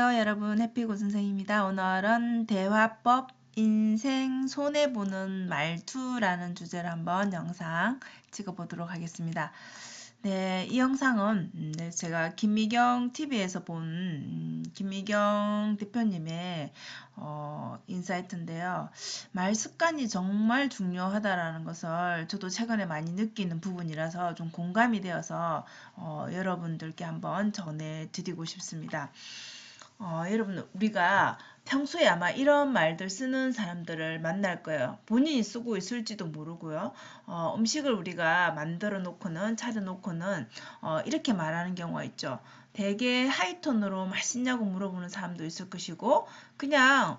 안녕하세요, 여러분. 해피고 선생입니다. 오늘은 대화법 인생 손해보는 말투라는 주제로 한번 영상 찍어보도록 하겠습니다. 네, 이 영상은 제가 김미경 TV에서 본 김미경 대표님의 인사이트인데요. 말 습관이 정말 중요하다라는 것을 저도 최근에 많이 느끼는 부분이라서 좀 공감이 되어서 여러분들께 한번 전해드리고 싶습니다. 여러분, 우리가 평소에 아마 이런 말들 쓰는 사람들을 만날 거예요. 본인이 쓰고 있을지도 모르고요. 음식을 우리가 만들어 놓고는, 차려 놓고는, 이렇게 말하는 경우가 있죠. 되게 하이톤으로 맛있냐고 물어보는 사람도 있을 것이고, 그냥,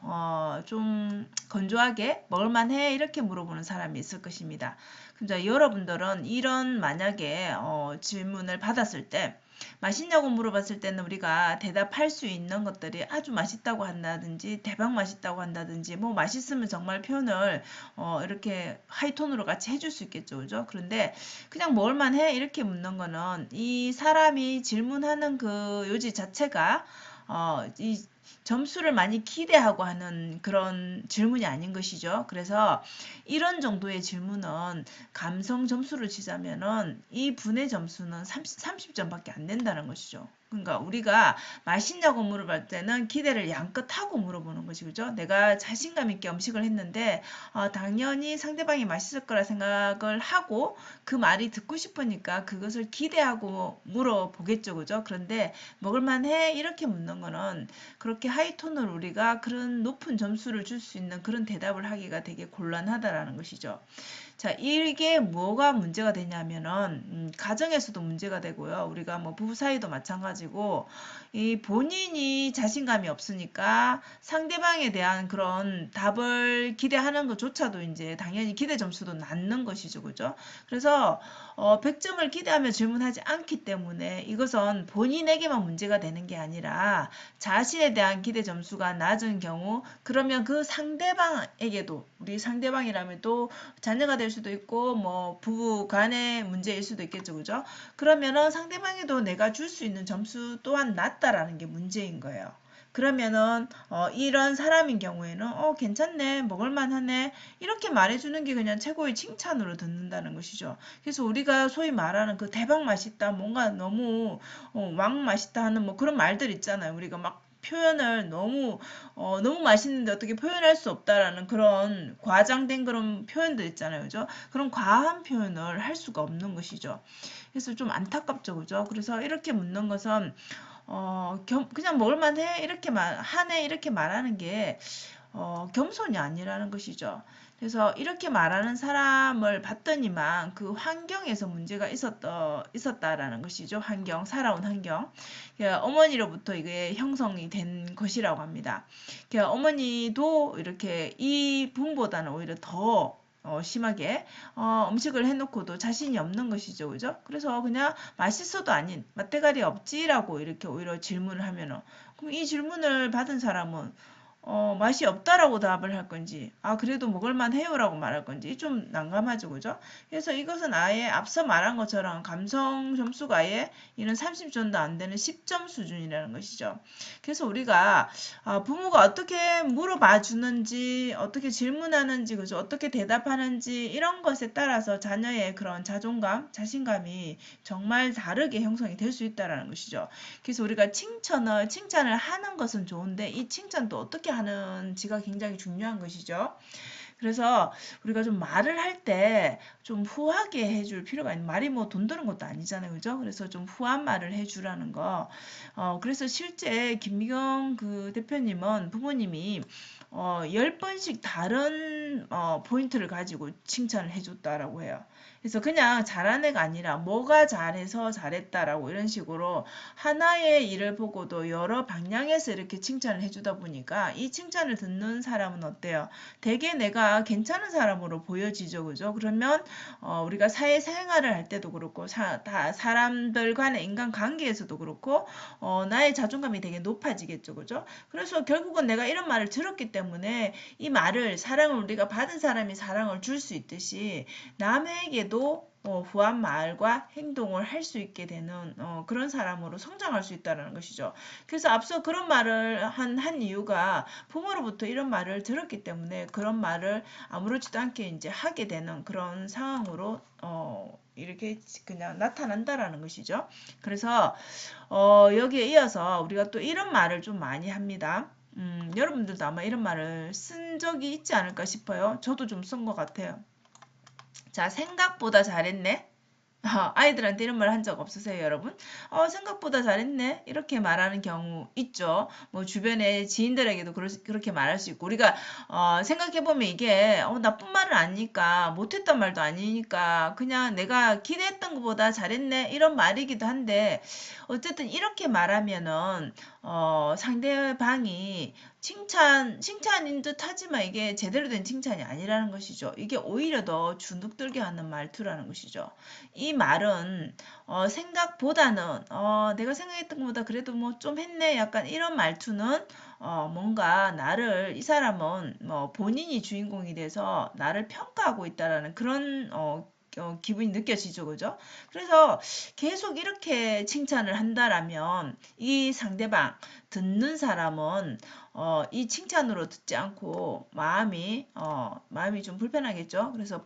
좀 건조하게 먹을만해? 이렇게 물어보는 사람이 있을 것입니다. 근데 여러분들은 이런 만약에, 질문을 받았을 때, 맛있냐고 물어봤을 때는 우리가 대답할 수 있는 것들이 아주 맛있다고 한다든지 대박 맛있다고 한다든지 뭐 맛있으면 정말 표현을 이렇게 하이톤으로 같이 해줄 수 있겠죠. 그죠? 그런데 그냥 먹을만해 이렇게 묻는 거는 이 사람이 질문하는 그 요지 자체가 이 점수를 많이 기대하고 하는 그런 질문이 아닌 것이죠. 그래서 이런 정도의 질문은 감성 점수를 치자면은 이 분의 점수는 30점밖에 안 된다는 것이죠. 그러니까 우리가 맛있냐고 물어볼 때는 기대를 양껏 하고 물어보는 것이 그죠? 내가 자신감 있게 음식을 했는데 당연히 상대방이 맛있을 거라 생각을 하고 그 말이 듣고 싶으니까 그것을 기대하고 물어보겠죠. 그죠? 그런데 먹을만해? 이렇게 묻는 거는 그렇게 하이톤으로 우리가 그런 높은 점수를 줄 수 있는 그런 대답을 하기가 되게 곤란하다라는 것이죠. 자, 이게 뭐가 문제가 되냐면은 가정에서도 문제가 되고요. 우리가 뭐 부부 사이도 마찬가지고 이 본인이 자신감이 없으니까 상대방에 대한 그런 답을 기대하는 것조차도 이제 당연히 기대 점수도 낮는 것이죠. 그죠? 그래서 100점을 기대하며 질문하지 않기 때문에 이것은 본인에게만 문제가 되는 게 아니라 자신에 대한 기대 점수가 낮은 경우 그러면 그 상대방에게도 우리 상대방이라면 또 자녀가 될 수도 있고 뭐 부부 간의 문제일 수도 있겠죠. 그죠? 그러면은 상대방에도 내가 줄 수 있는 점수 또한 낮다라는 게 문제인 거예요. 그러면은 이런 사람인 경우에는 괜찮네 먹을만하네 이렇게 말해주는 게 그냥 최고의 칭찬으로 듣는다는 것이죠. 그래서 우리가 소위 말하는 그 대박 맛있다 뭔가 너무 왕 맛있다 하는 뭐 그런 말들 있잖아요. 우리가 막 표현을 너무 맛있는데 어떻게 표현할 수 없다라는 그런 과장된 그런 표현들 있잖아요. 그죠? 그런 과한 표현을 할 수가 없는 것이죠. 그래서 좀 안타깝죠. 그죠? 그래서 이렇게 묻는 것은 그냥 먹을만해 이렇게 하네 이렇게 말하는 게 겸손이 아니라는 것이죠. 그래서 이렇게 말하는 사람을 봤더니만 그 환경에서 문제가 있었다라는 것이죠. 살아온 환경. 어머니로부터 이게 형성이 된 것이라고 합니다. 어머니도 이렇게 이 분보다는 오히려 더 심하게 음식을 해놓고도 자신이 없는 것이죠. 그죠? 그래서 그냥 맛있어도 아닌 맛대가리 없지라고 이렇게 오히려 질문을 하면은 그럼 이 질문을 받은 사람은 맛이 없다라고 답을 할 건지, 그래도 먹을만 해요라고 말할 건지, 좀 난감하죠, 그죠? 그래서 이것은 아예 앞서 말한 것처럼 감성 점수가 아예 이런 30점도 안 되는 10점 수준이라는 것이죠. 그래서 우리가, 부모가 어떻게 물어봐 주는지, 어떻게 질문하는지, 그죠? 어떻게 대답하는지, 이런 것에 따라서 자녀의 그런 자존감, 자신감이 정말 다르게 형성이 될 수 있다라는 것이죠. 그래서 우리가 칭찬을 하는 것은 좋은데, 이 칭찬도 어떻게 하는지가 굉장히 중요한 것이죠. 그래서 우리가 좀 말을 할 때 좀 후하게 해줄 필요가 있는 말이 뭐 돈 드는 것도 아니잖아요. 그죠? 그래서 좀 후한 말을 해주라는 거. 그래서 실제 김미경 그 대표님은 부모님이 10번씩 다른 포인트를 가지고 칭찬을 해줬다라고 해요. 그래서 그냥 잘한 애가 아니라 뭐가 잘해서 잘했다라고 이런 식으로 하나의 일을 보고도 여러 방향에서 이렇게 칭찬을 해주다 보니까 이 칭찬을 듣는 사람은 어때요? 되게 내가 괜찮은 사람으로 보여지죠. 그죠? 그러면 우리가 사회생활을 할 때도 그렇고 사람들 간의 인간관계에서도 그렇고 나의 자존감이 되게 높아지겠죠. 그죠? 그래서 결국은 내가 이런 말을 들었기 때문에 이 말을 사랑을 우리가 받은 사람이 사랑을 줄 수 있듯이 남에게도 후한 말과 행동을 할 수 있게 되는 그런 사람으로 성장할 수 있다는 것이죠. 그래서 앞서 그런 말을 한 이유가 부모로부터 이런 말을 들었기 때문에 그런 말을 아무렇지도 않게 이제 하게 되는 그런 상황으로 이렇게 그냥 나타난다라는 것이죠. 그래서 여기에 이어서 우리가 또 이런 말을 좀 많이 합니다. 여러분들도 아마 이런 말을 쓴 적이 있지 않을까 싶어요. 저도 좀 쓴 것 같아요. 자, 생각보다 잘했네. 아이들한테 이런 말 한 적 없으세요, 여러분? 생각보다 잘했네. 이렇게 말하는 경우 있죠. 뭐 주변의 지인들에게도 그렇게 말할 수 있고 우리가 생각해보면 이게 나쁜 말은 아니니까 못했던 말도 아니니까 그냥 내가 기대했던 것보다 잘했네 이런 말이기도 한데 어쨌든 이렇게 말하면은 상대방이 칭찬인 듯 하지만 이게 제대로 된 칭찬이 아니라는 것이죠. 이게 오히려 더 주눅들게 하는 말투라는 것이죠. 이 말은 생각보다는 내가 생각했던 것보다 그래도 뭐 좀 했네 약간 이런 말투는 뭔가 나를 이 사람은 뭐 본인이 주인공이 돼서 나를 평가하고 있다라는 그런 기분이 느껴지죠, 그죠? 그래서 계속 이렇게 칭찬을 한다라면 이 상대방 듣는 사람은 이 칭찬으로 듣지 않고 마음이 좀 불편하겠죠. 그래서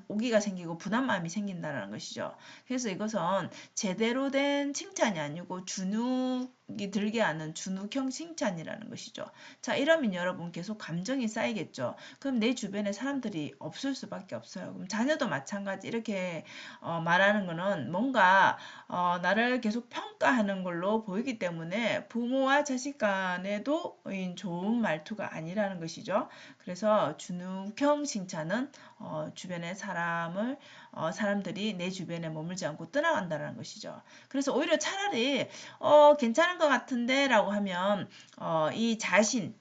오기가 생기고 분한 마음이 생긴다는 것이죠. 그래서 이것은 제대로 된 칭찬이 아니고 주눅이 들게 하는 주눅형 칭찬이라는 것이죠. 자, 이러면 여러분 계속 감정이 쌓이겠죠. 그럼 내 주변에 사람들이 없을 수밖에 없어요. 그럼 자녀도 마찬가지 이렇게 말하는 거는 뭔가 나를 계속 평가하는 걸로 보이기 때문에 부모와 자식 간에도 좋은 말투가 아니라는 것이죠. 그래서 주눅형 칭찬은 주변의 사람들이 내 주변에 머물지 않고 떠나간다는 것이죠. 그래서 오히려 차라리 괜찮은 것 같은데 라고 하면 이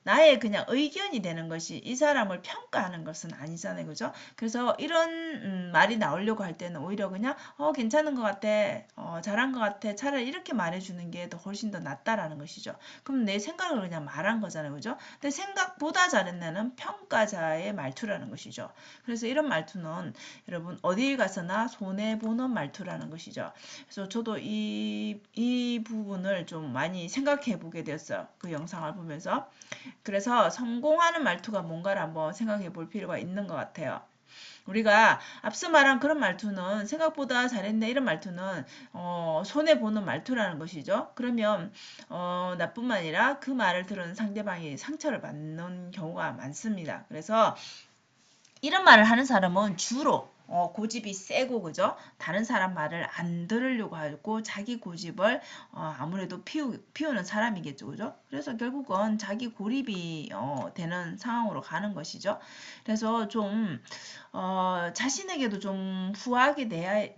나의 그냥 의견이 되는 것이 이 사람을 평가하는 것은 아니잖아요. 그죠? 그래서 이런 말이 나오려고 할 때는 오히려 그냥 괜찮은 것 같아. 잘한 것 같아. 차라리 이렇게 말해주는 게 더 훨씬 더 낫다라는 것이죠. 그럼 내 생각을 그냥 말한 거잖아요. 그죠? 근데 생각보다 잘했네는 평가자의 말투라는 것이죠. 그래서 이런 말투는 여러분 어딜 가서나 손해보는 말투라는 것이죠. 그래서 저도 이 부분을 좀 많이 생각해 보게 되었어요. 그 영상을 보면서. 그래서 성공하는 말투가 뭔가를 한번 생각해 볼 필요가 있는 것 같아요. 우리가 앞서 말한 그런 말투는 생각보다 잘했네 이런 말투는 손해보는 말투라는 것이죠. 그러면 나뿐만 아니라 그 말을 들은 상대방이 상처를 받는 경우가 많습니다. 그래서 이런 말을 하는 사람은 주로 고집이 세고 그죠? 다른 사람 말을 안 들으려고 하고 자기 고집을 아무래도 피우는 사람이겠죠, 그죠? 그래서 결국은 자기 고립이 되는 상황으로 가는 것이죠. 그래서 좀 자신에게도 좀 후하게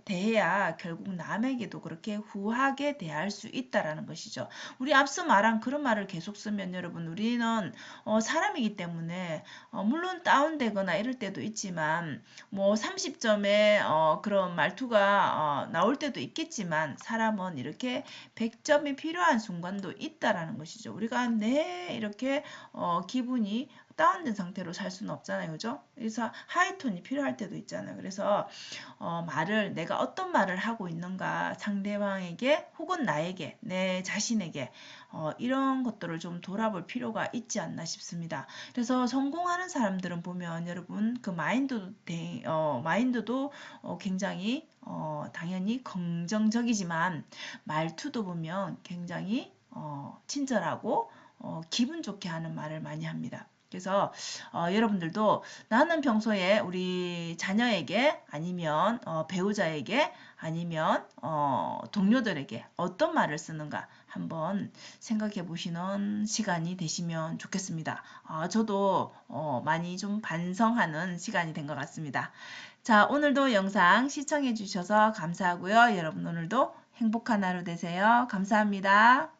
대해야 결국 남에게도 그렇게 후하게 대할 수 있다라는 것이죠. 우리 앞서 말한 그런 말을 계속 쓰면 여러분 우리는 사람이기 때문에 물론 다운되거나 이럴 때도 있지만 뭐 30점의 그런 말투가 나올 때도 있겠지만 사람은 이렇게 100점이 필요한 순간도 있다라는 것이죠. 우리가 이렇게 기분이 다운된 상태로 살 수는 없잖아요. 그죠? 그래서 하이톤이 필요할 때도 있잖아요. 그래서 내가 어떤 말을 하고 있는가 상대방에게 혹은 나에게 내 자신에게 이런 것들을 좀 돌아볼 필요가 있지 않나 싶습니다. 그래서 성공하는 사람들은 보면 여러분 그 마인드도 굉장히 당연히 긍정적이지만 말투도 보면 굉장히 친절하고 기분 좋게 하는 말을 많이 합니다. 그래서 여러분들도 나는 평소에 우리 자녀에게 아니면 배우자에게 아니면 동료들에게 어떤 말을 쓰는가 한번 생각해 보시는 시간이 되시면 좋겠습니다. 저도 많이 좀 반성하는 시간이 된 것 같습니다. 자, 오늘도 영상 시청해 주셔서 감사하고요. 여러분 오늘도 행복한 하루 되세요. 감사합니다.